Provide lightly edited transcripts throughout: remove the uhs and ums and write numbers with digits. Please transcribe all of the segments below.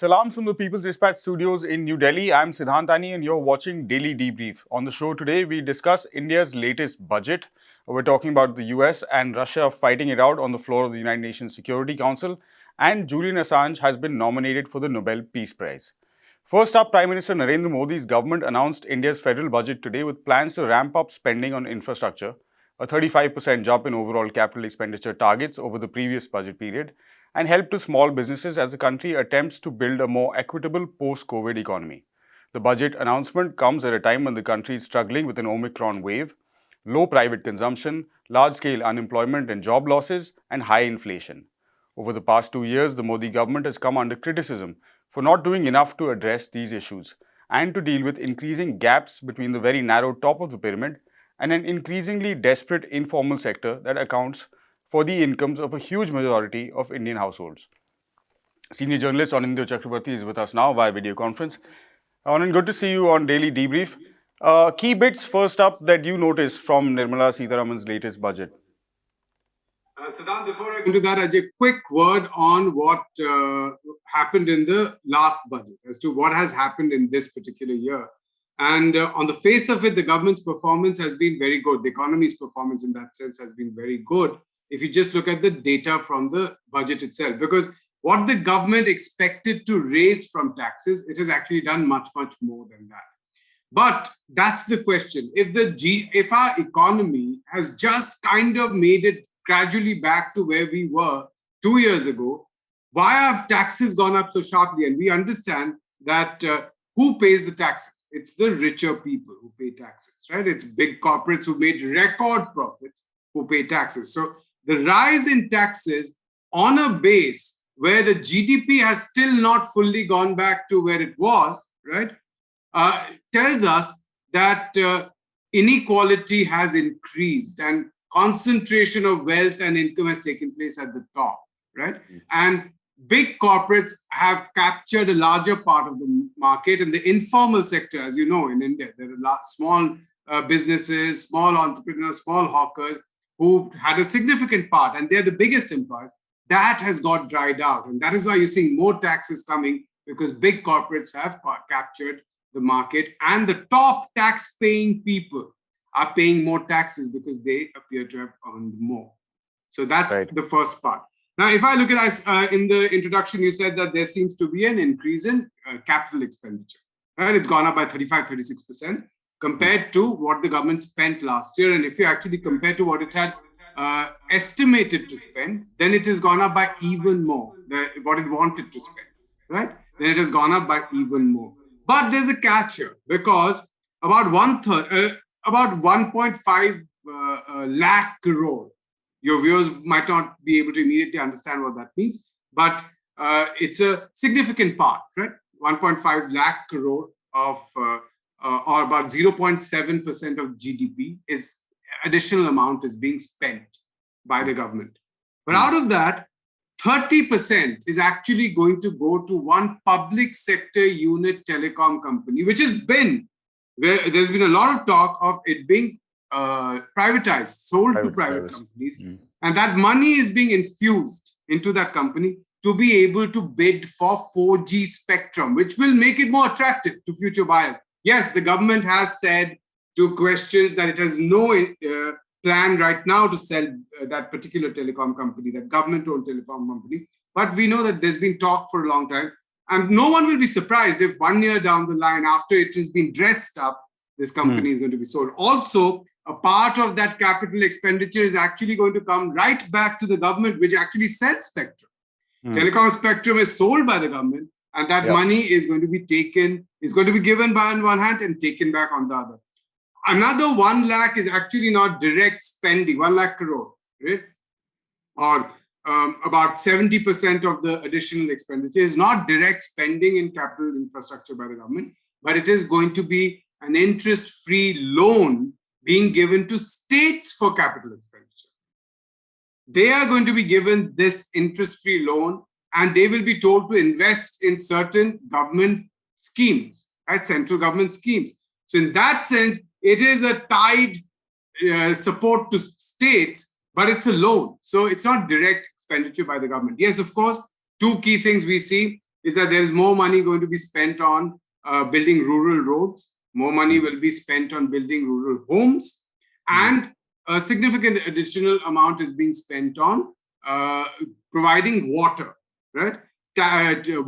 Salams from the People's Dispatch Studios in New Delhi. I'm Siddhantani and you're watching Daily Debrief. On the show today, we discuss India's latest budget. We're talking about the US and Russia fighting it out on the floor of the United Nations Security Council. And Julian Assange has been nominated for the Nobel Peace Prize. First up, Prime Minister Narendra Modi's government announced India's federal budget today with plans to ramp up spending on infrastructure, a 35% jump in overall capital expenditure targets over the previous budget period, and help to small businesses as the country attempts to build a more equitable post-COVID economy. The budget announcement comes at a time when the country is struggling with an Omicron wave, low private consumption, large-scale unemployment and job losses, and high inflation. Over the past 2 years, the Modi government has come under criticism for not doing enough to address these issues and to deal with increasing gaps between the very narrow top of the pyramid and an increasingly desperate informal sector that accounts for the incomes of a huge majority of Indian households. Senior journalist Anindya Chakrabarti is with us now via video conference. Anand, good to see you on Daily Debrief. Key bits first up that you noticed from Nirmala Sitharaman's latest budget. Siddhant, before I go into that, a quick word on what happened in the last budget, as to what has happened in this particular year. And on the face of it, the government's performance has been very good. The economy's performance in that sense has been very good, if you just look at the data from the budget itself. Because what the government expected to raise from taxes, it has actually done much, much more than that. But that's the question. If our economy has just kind of made it gradually back to where we were 2 years ago, why have taxes gone up so sharply? And we understand that who pays the taxes? It's the richer people who pay taxes, right? It's big corporates who made record profits who pay taxes. So the rise in taxes on a base where the GDP has still not fully gone back to where it was, right, tells us that inequality has increased and concentration of wealth and income has taken place at the top, right? And big corporates have captured a larger part of the market, and the informal sector, as you know, in India, there are small businesses, small entrepreneurs, small hawkers who had a significant part, and they're the biggest employers. That has got dried out, and that is why you're seeing more taxes coming, because big corporates have captured the market, and the top tax-paying people are paying more taxes because they appear to have earned more. So that's right. The first part. Now, if I look at in the introduction, you said that there seems to be an increase in capital expenditure. Right? It's gone up by 35-36% compared to what the government spent last year. And if you actually compare to what it had estimated to spend, then it has gone up by even more, what it wanted to spend. Right? Then it has gone up by even more. But there's a catch here, because about 1.5 lakh crore. Your viewers might not be able to immediately understand what that means, but it's a significant part, right? 1.5 lakh crore of, or about 0.7% of GDP is additional amount is being spent by the government. But out of that, 30% is actually going to go to one public sector unit telecom company, which has been, where there's been a lot of talk of it being privatized, sold to private companies. And that money is being infused into that company to be able to bid for 4G spectrum, which will make it more attractive to future buyers. Yes, the government has said to questions that it has no plan right now to sell that particular telecom company, that government-owned telecom company. But we know that there's been talk for a long time. And no one will be surprised if 1 year down the line, after it has been dressed up, this company is going to be sold. Also, a part of that capital expenditure is actually going to come right back to the government, which actually sells spectrum. Telecom spectrum is sold by the government, and that money is going to be taken, is going to be given by on one hand and taken back on the other. Another 1 lakh is actually not direct spending, 1 lakh crore, right? Or about 70% of the additional expenditure is not direct spending in capital infrastructure by the government, but it is going to be an interest-free loan being given to states for capital expenditure. They are going to be given this interest-free loan, and they will be told to invest in certain government schemes, right? Central government schemes. So in that sense, it is a tied support to states, but it's a loan. So it's not direct expenditure by the government. Yes, of course, two key things we see is that there is more money going to be spent on building rural roads, more money will be spent on building rural homes, and a significant additional amount is being spent on providing water, right?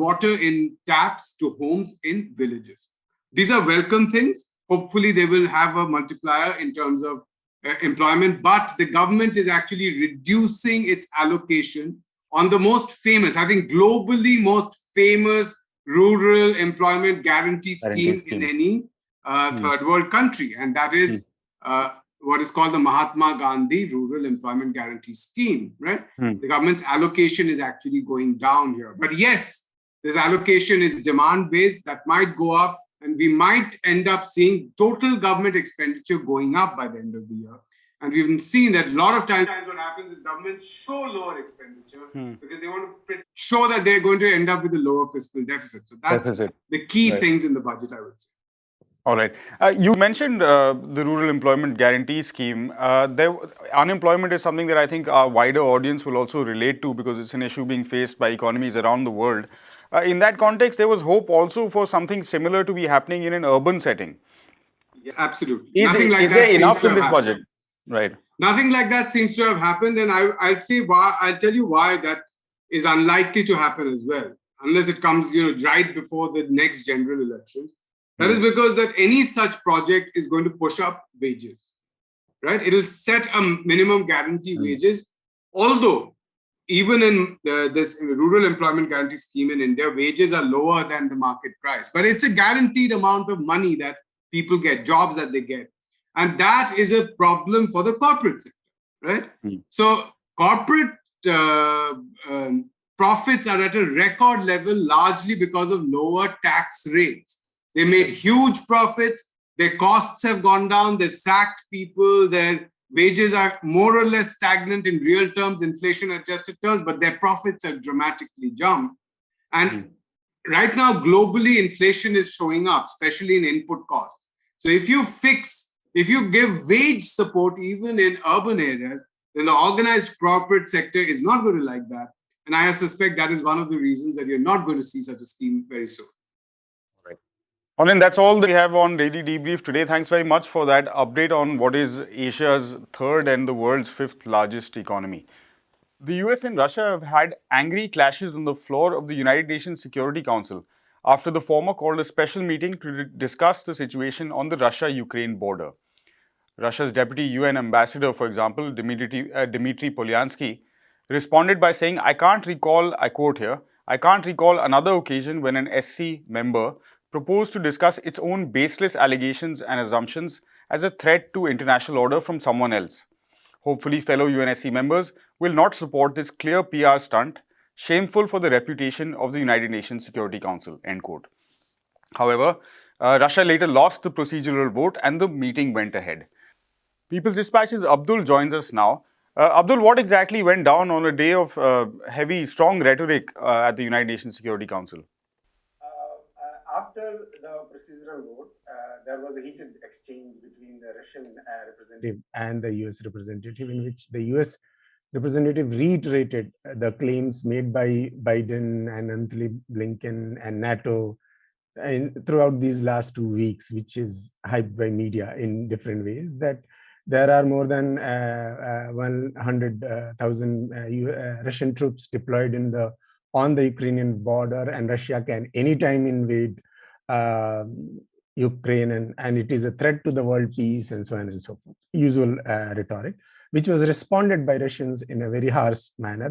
Water in taps to homes in villages. These are welcome things. Hopefully, they will have a multiplier in terms of employment, but the government is actually reducing its allocation on the most famous, I think globally most famous rural employment guarantee scheme in any third world country, and that is what is called the Mahatma Gandhi Rural Employment Guarantee Scheme, right? The government's allocation is actually going down here. But yes, this allocation is demand-based, that might go up, and we might end up seeing total government expenditure going up by the end of the year. And we've seen that a lot of times what happens is governments show lower expenditure because they want to show that they're going to end up with a lower fiscal deficit. So that's the key things in the budget, I would say. All right. You mentioned the Rural Employment Guarantee Scheme. Unemployment is something that I think our wider audience will also relate to because it's an issue being faced by economies around the world. In that context, there was hope also for something similar to be happening in an urban setting. Yes, absolutely. Nothing like that. Is there enough in this budget? Right. Nothing like that seems to have happened, and I'll say why. I'll tell you why that is unlikely to happen as well, unless it comes, right before the next general elections. That is because that any such project is going to push up wages, right? It'll set a minimum guarantee wages. Although, even in this rural employment guarantee scheme in India, wages are lower than the market price. But it's a guaranteed amount of money that people get, jobs that they get. And that is a problem for the corporate sector, right? So corporate profits are at a record level largely because of lower tax rates. They made huge profits. Their costs have gone down. They've sacked people. Their wages are more or less stagnant in real terms, inflation-adjusted terms, but their profits have dramatically jumped. And right now, globally, inflation is showing up, especially in input costs. So if you give wage support even in urban areas, then the organized corporate sector is not going to like that. And I suspect that is one of the reasons that you're not going to see such a scheme very soon. Anand, that's all that we have on Daily Debrief today. Thanks very much for that update on what is Asia's third and the world's fifth largest economy. The US and Russia have had angry clashes on the floor of the United Nations Security Council after the former called a special meeting to discuss the situation on the Russia-Ukraine border. Russia's deputy UN ambassador, for example, Dmitry Polyansky, responded by saying, I quote here, I can't recall another occasion when an SC member proposed to discuss its own baseless allegations and assumptions as a threat to international order from someone else. Hopefully, fellow UNSC members will not support this clear PR stunt, shameful for the reputation of the United Nations Security Council, end quote. However, Russia later lost the procedural vote and the meeting went ahead. People's Dispatch's Abdul joins us now. Abdul, what exactly went down on a day of strong rhetoric at the United Nations Security Council? After the procedural vote, there was a heated exchange between the Russian representative and the US representative, in which the US representative reiterated the claims made by Biden and Antony Blinken and NATO throughout these last 2 weeks, which is hyped by media in different ways, that there are more than 100,000 Russian troops deployed on the Ukrainian border, and Russia can anytime invade Ukraine, and it is a threat to the world peace, and so on and so forth. Usual rhetoric, which was responded by Russians in a very harsh manner.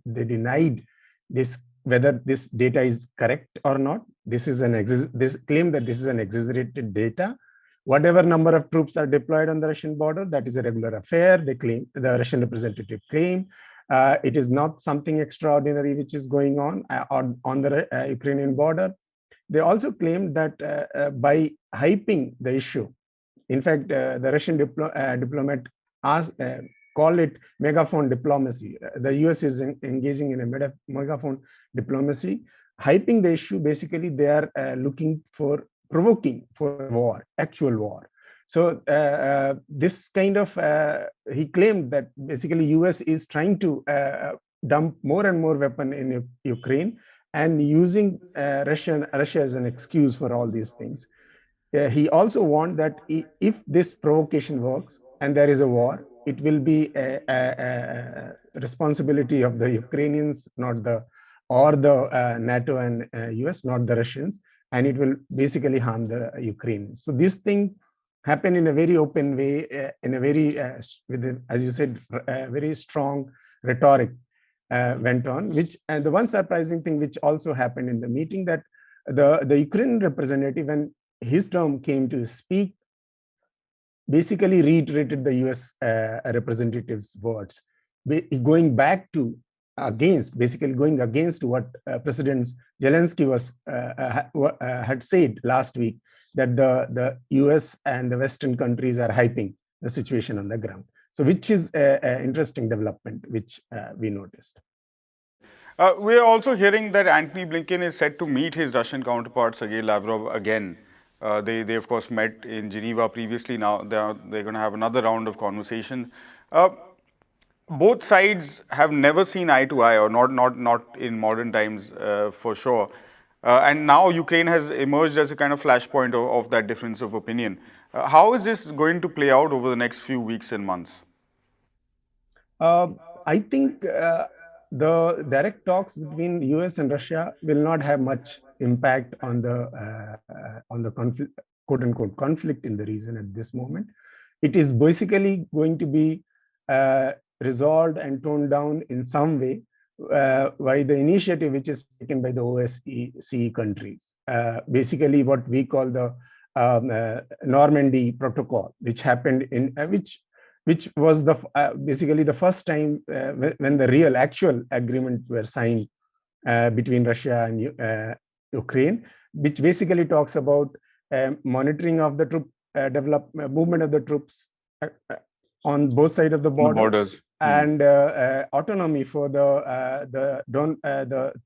They denied this, whether this data is correct or not. This claim that this is an exaggerated data. Whatever number of troops are deployed on the Russian border, that is a regular affair. They claim, the Russian representative claim. It is not something extraordinary which is going on the Ukrainian border. They also claimed that by hyping the issue, in fact, the Russian diplomat call it megaphone diplomacy. The US is engaging in a megaphone diplomacy. Hyping the issue, basically, they are looking for provoking for war, actual war. So this kind of, he claimed that basically US is trying to dump more and more weapon in Ukraine, and using Russia as an excuse for all these things. He also warned that if this provocation works and there is a war, it will be a responsibility of the Ukrainians, not the or the NATO and US, not the Russians, and it will basically harm the Ukrainians. So this thing happened in a very open way, in a very, as you said, very strong rhetoric went on. Which, and the one surprising thing which also happened in the meeting, that the Ukrainian representative, when his term came to speak, basically reiterated the US representative's words, going back to basically going against what President Zelensky had said last week, that the US and the Western countries are hyping the situation on the ground. So, which is an interesting development, which we noticed. We're also hearing that Antony Blinken is set to meet his Russian counterpart Sergei Lavrov again. They of course met in Geneva previously. Now they're going to have another round of conversation. Both sides have never seen eye to eye, or not in modern times for sure. And now Ukraine has emerged as a kind of flashpoint of that difference of opinion. How is this going to play out over the next few weeks and months? I think the direct talks between US and Russia will not have much impact on the conflict, quote unquote, conflict in the region at this moment. It is basically going to be resolved and toned down in some way by the initiative which is taken by the OSCE countries. Basically, what we call the Normandy Protocol, which happened in which was the basically the first time when the real actual agreement were signed between Russia and Ukraine, which basically talks about monitoring of the troop movement of the troops on both sides of the borders, and autonomy for the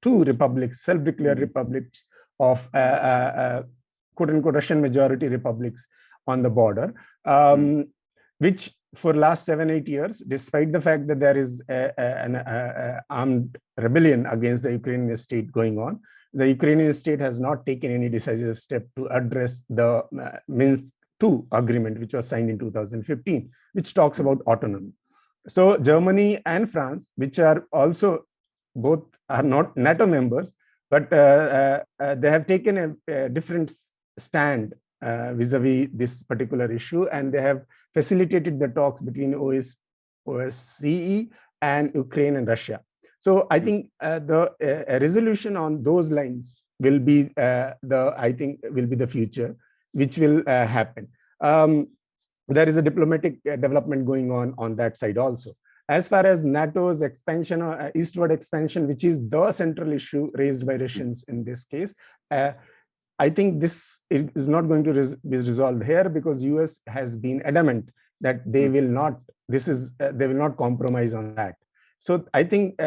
two republics, self-declared republics of quote unquote Russian majority republics on the border, which for last 7-8 years, despite the fact that there is an armed rebellion against the Ukrainian state going on, the Ukrainian state has not taken any decisive step to address the Minsk II agreement, which was signed in 2015, which talks about autonomy. So Germany and France, which are also both are not NATO members, but they have taken a different stand vis-a-vis this particular issue, and they have facilitated the talks between OSCE and Ukraine and Russia. So I think the resolution on those lines will be the future, which will happen. There is a diplomatic development going on that side also. As far as NATO's expansion or eastward expansion, which is the central issue raised by Russians in this case, I think this is not going to be resolved here, because US has been adamant that they will not. They will not compromise on that. So I think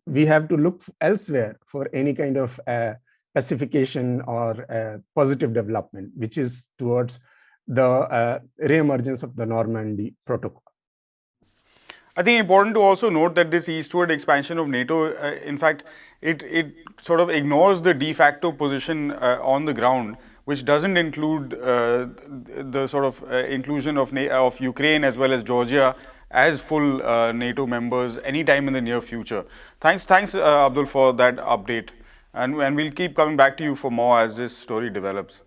we have to look elsewhere for any kind of pacification or positive development, which is towards the re-emergence of the Normandy Protocol. I think important to also note that this eastward expansion of NATO, in fact, it sort of ignores the de facto position on the ground, which doesn't include the sort of inclusion of Ukraine as well as Georgia as full NATO members anytime in the near future. Thanks, Abdul, for that update. And we'll keep coming back to you for more as this story develops.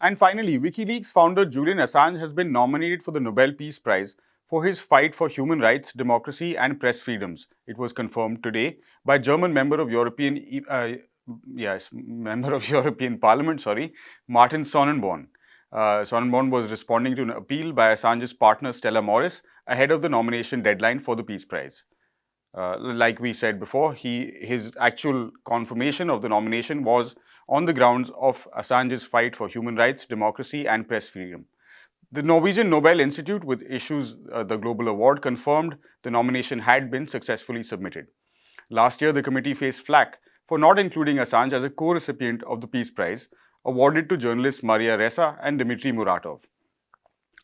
And finally, WikiLeaks founder Julian Assange has been nominated for the Nobel Peace Prize for his fight for human rights, democracy and press freedoms. It was confirmed today by German member of European Parliament, Martin Sonnenborn. Sonnenborn was responding to an appeal by Assange's partner Stella Morris ahead of the nomination deadline for the Peace Prize. Like we said before, his actual confirmation of the nomination was on the grounds of Assange's fight for human rights, democracy and press freedom. The Norwegian Nobel Institute, which issues the global award, confirmed the nomination had been successfully submitted. Last year, the committee faced flack for not including Assange as a co-recipient of the Peace Prize, awarded to journalists Maria Ressa and Dmitry Muratov.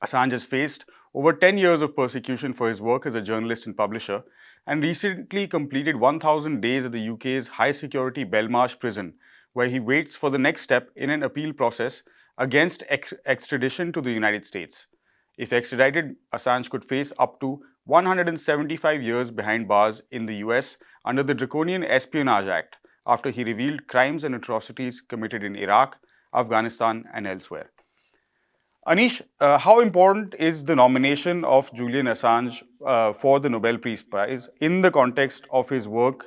Assange has faced over 10 years of persecution for his work as a journalist and publisher, and recently completed 1,000 days at the UK's high security Belmarsh prison, where he waits for the next step in an appeal process against extradition to the United States. If extradited, Assange could face up to 175 years behind bars in the US under the Draconian Espionage Act after he revealed crimes and atrocities committed in Iraq, Afghanistan, and elsewhere. Anish, how important is the nomination of Julian Assange for the Nobel Peace Prize in the context of his work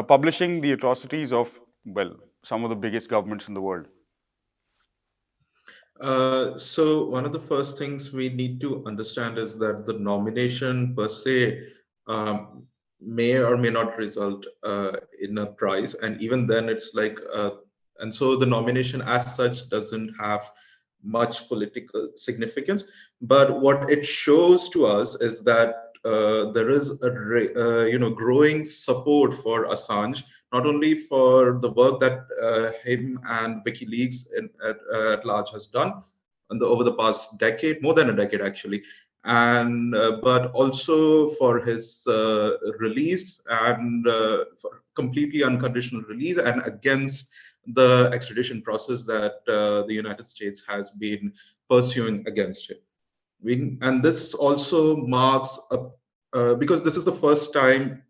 publishing the atrocities of, well, some of the biggest governments in the world? So one of the first things we need to understand is that the nomination per se may or may not result in a prize, and even then, it's like, and so the nomination as such doesn't have much political significance. But what it shows to us is that there is growing support for Assange, not only for the work that him and WikiLeaks at large has done over the past decade, more than a decade actually, and but also for his release and for completely unconditional release and against the extradition process that the United States has been pursuing against him. And this also marks because this is the first time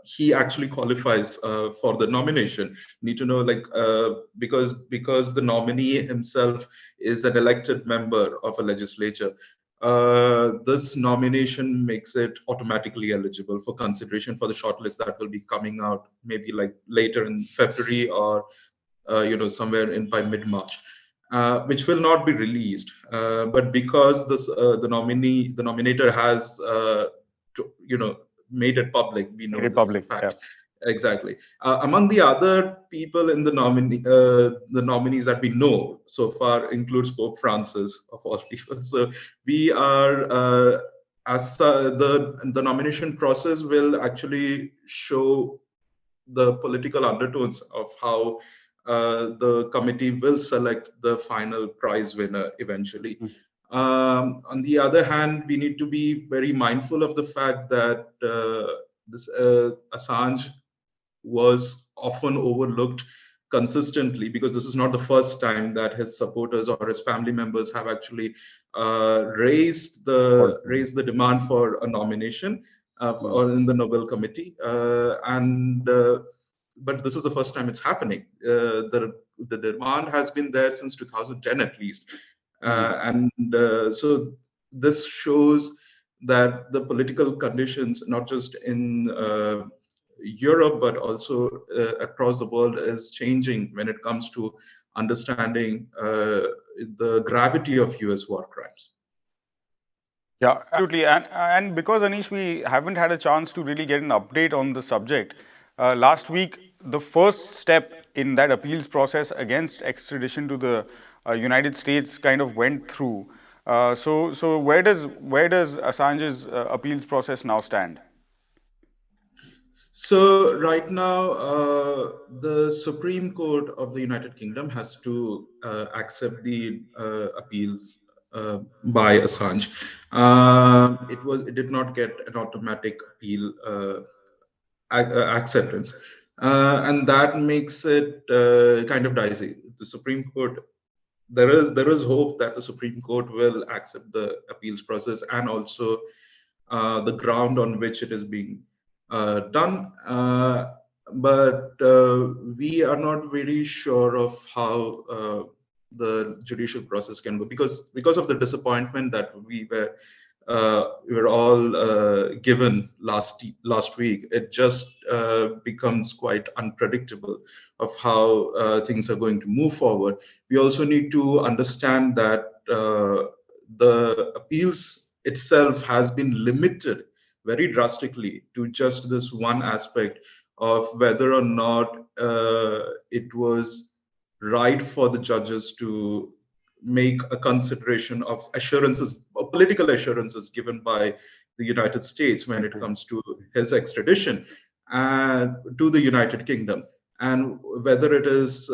he actually qualifies for the nomination. You need to know, like, because the nominee himself is an elected member of a legislature. This nomination makes it automatically eligible for consideration for the shortlist that will be coming out maybe like later in February or somewhere in by mid-March, which will not be released. But because the nominator has made it public, we know this is a fact. Yeah. Exactly. Among the other people in the nominees that we know so far includes Pope Francis of all people. So we are as the nomination process will actually show the political undertones of how the committee will select the final prize winner eventually. On the other hand, we need to be very mindful of the fact that this Assange was often overlooked consistently, because this is not the first time that his supporters or his family members have actually raised the demand for a nomination or in the Nobel Committee, but this is the first time it's happening. The demand has been there since 2010 at least, and so this shows that the political conditions, not just in Europe, but also across the world, is changing when it comes to understanding the gravity of US war crimes. Yeah, absolutely. And because, Anish, we haven't had a chance to really get an update on the subject, last week, the first step in that appeals process against extradition to the United States kind of went through. So where does Assange's appeals process now stand? So right now, the Supreme Court of the United Kingdom has to accept the appeals by Assange. It did not get an automatic appeal acceptance, and that makes it kind of dicey. The Supreme Court, there is hope that the Supreme Court will accept the appeals process and also the ground on which it is being done. But we are not very sure of how the judicial process can go, because of the disappointment that we were all given last week. It just becomes quite unpredictable of how things are going to move forward. We also need to understand that the appeals itself has been limited very drastically to just this one aspect of whether or not it was right for the judges to make a consideration of assurances or political assurances given by the United States when it comes to his extradition and to the United Kingdom, and whether it is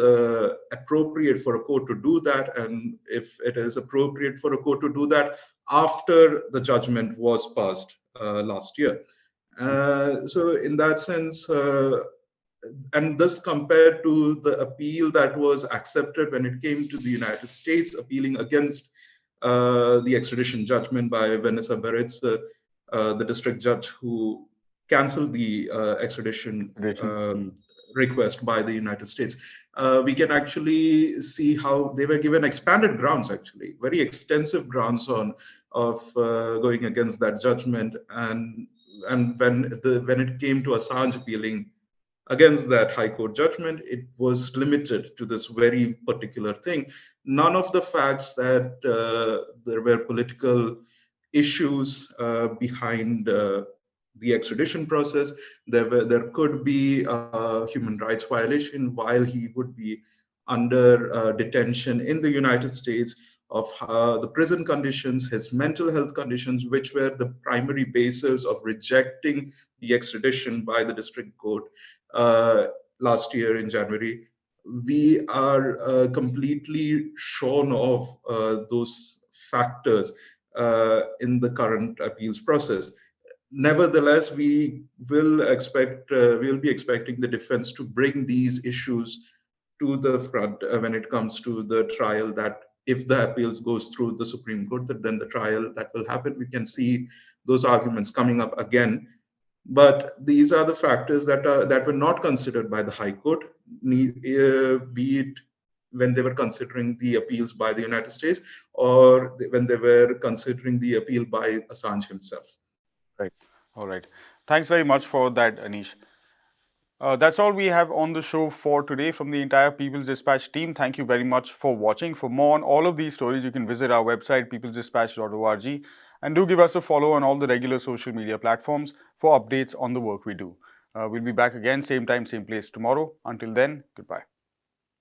appropriate for a court to do that, and if it is appropriate for a court to do that after the judgment was passed last year. So in that sense, and this compared to the appeal that was accepted when it came to the United States, appealing against the extradition judgment by Vanessa Barrett's, the district judge who canceled the extradition request by the United States. We can actually see how they were given expanded grounds, actually, very extensive grounds of going against that judgment. And when it came to Assange appealing against that High Court judgment, it was limited to this very particular thing. None of the facts that there were political issues behind the extradition process. There could be a human rights violation while he would be under detention in the United States, of the prison conditions, his mental health conditions, which were the primary basis of rejecting the extradition by the district court last year in January. We are completely shorn of those factors in the current appeals process. Nevertheless, we'll be expecting the defense to bring these issues to the front when it comes to the trial, that if the appeals goes through the Supreme Court, that then the trial that will happen, we can see those arguments coming up again. But these are the factors that were not considered by the High Court, be it when they were considering the appeals by the United States or when they were considering the appeal by Assange himself. Right. All right. Thanks very much for that, Anish. That's all we have on the show for today from the entire People's Dispatch team. Thank you very much for watching. For more on all of these stories, you can visit our website, peoplesdispatch.org, and do give us a follow on all the regular social media platforms for updates on the work we do. We'll be back again, same time, same place tomorrow. Until then, goodbye.